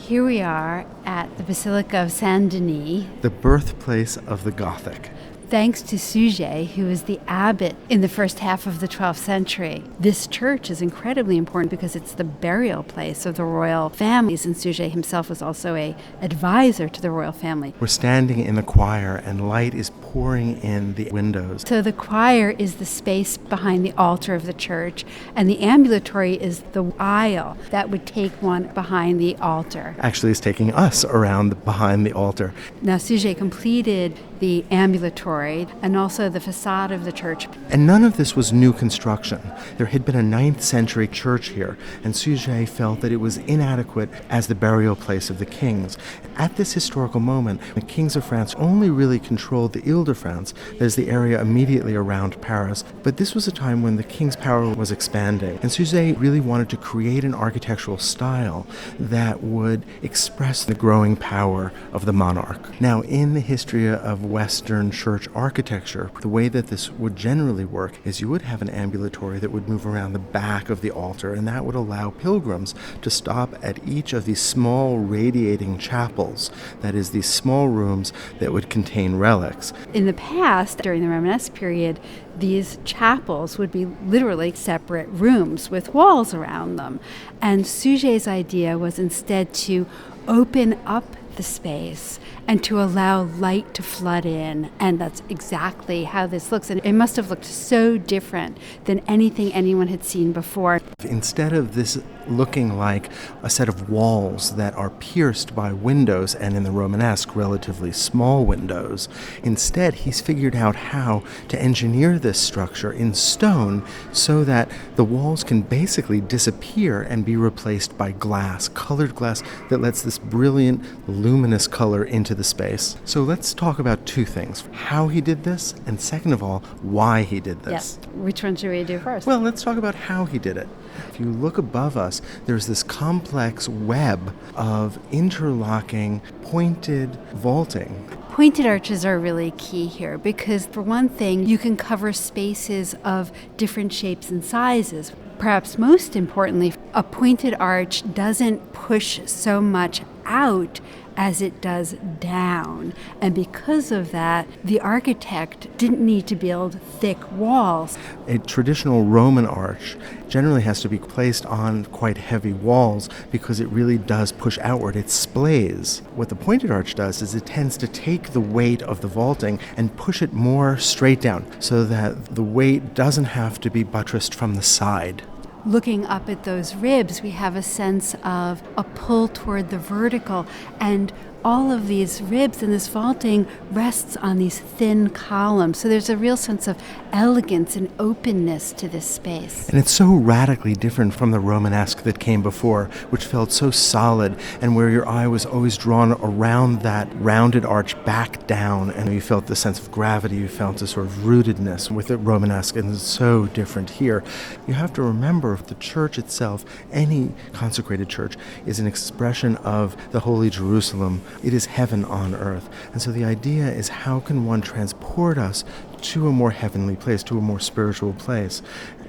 Here we are at the Basilica of Saint-Denis, the birthplace of the Gothic. thanks to Suger, who was the abbot in the first half of the 12th century. This church is incredibly important because it's the burial place of the royal families, and Suger himself was also an advisor to the royal family. We're standing in the choir, and light is pouring in the windows. So the choir is the space behind the altar of the church, and the ambulatory is the aisle that would take one behind the altar. Actually, it's taking us around behind the altar. Now, Suger completed the ambulatory and also the facade of the church. And none of this was new construction. There had been a 9th century church here, and Suger felt that it was inadequate as the burial place of the kings. At this historical moment, the kings of France only really controlled the Ile-de-France, that is the area immediately around Paris. But this was a time when the king's power was expanding, and Suger really wanted to create an architectural style that would express the growing power of the monarch. Now, in the history of Western church architecture, the way that this would generally work is you would have an ambulatory that would move around the back of the altar, and that would allow pilgrims to stop at each of these small radiating chapels, that is, these small rooms that would contain relics. In the past, during the Romanesque period, these chapels would be literally separate rooms with walls around them. And Suger's idea was instead to open up the space and to allow light to flood in, and that's exactly how this looks. And it must have looked so different than anything anyone had seen before. Instead of this looking like a set of walls that are pierced by windows, and in the Romanesque, relatively small windows, instead he's figured out how to engineer this structure in stone so that the walls can basically disappear and be replaced by glass, colored glass that lets this brilliant, luminous color into the space. So let's talk about two things: how he did this, and second of all, why he did this. Yes. Which one should we do first? Well, let's talk about how he did it. If you look above us, there's this complex web of interlocking, pointed vaulting. Pointed arches are really key here because, for one thing, you can cover spaces of different shapes and sizes. Perhaps most importantly, a pointed arch doesn't push so much out as it does down. And because of that, the architect didn't need to build thick walls. A traditional Roman arch generally has to be placed on quite heavy walls because it really does push outward. It splays. What the pointed arch does is it tends to take the weight of the vaulting and push it more straight down so that the weight doesn't have to be buttressed from the side. Looking up at those ribs, we have a sense of a pull toward the vertical, and all of these ribs and this vaulting rests on these thin columns. So there's a real sense of elegance and openness to this space. And it's so radically different from the Romanesque that came before, which felt so solid and where your eye was always drawn around that rounded arch back down, and you felt the sense of gravity, you felt a sort of rootedness with the Romanesque, and it's so different here. You have to remember the church itself, any consecrated church, is an expression of the Holy Jerusalem. It is heaven on earth. And so the idea is, how can one transport us to a more heavenly place, to a more spiritual place?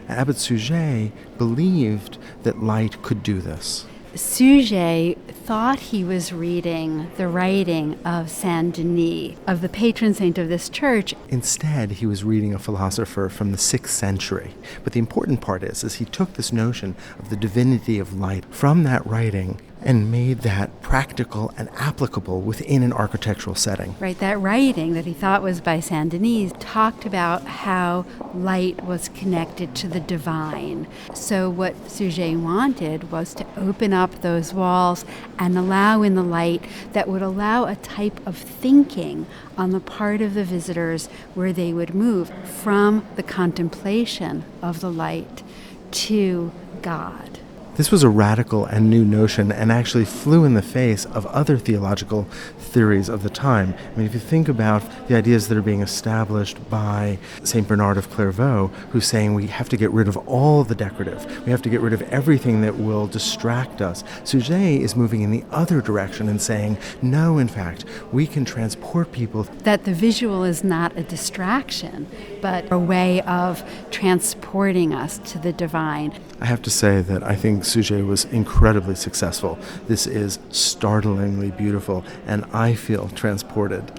Abbot Suger believed that light could do this. Suger thought he was reading the writing of Saint-Denis, of the patron saint of this church. Instead, he was reading a philosopher from the 6th century. But the important part is he took this notion of the divinity of light from that writing and made that practical and applicable within an architectural setting. Right, that writing that he thought was by Saint-Denis talked about how light was connected to the divine. So what Suger wanted was to open up those walls and allow in the light that would allow a type of thinking on the part of the visitors where they would move from the contemplation of the light to God. This was a radical and new notion, and actually flew in the face of other theological theories of the time. I mean, if you think about the ideas that are being established by St. Bernard of Clairvaux, who's saying we have to get rid of all the decorative, we have to get rid of everything that will distract us. Suger is moving in the other direction and saying, no, in fact, we can transport people. That the visual is not a distraction. but a way of transporting us to the divine. I have to say that I think Suger was incredibly successful. This is startlingly beautiful, and I feel transported.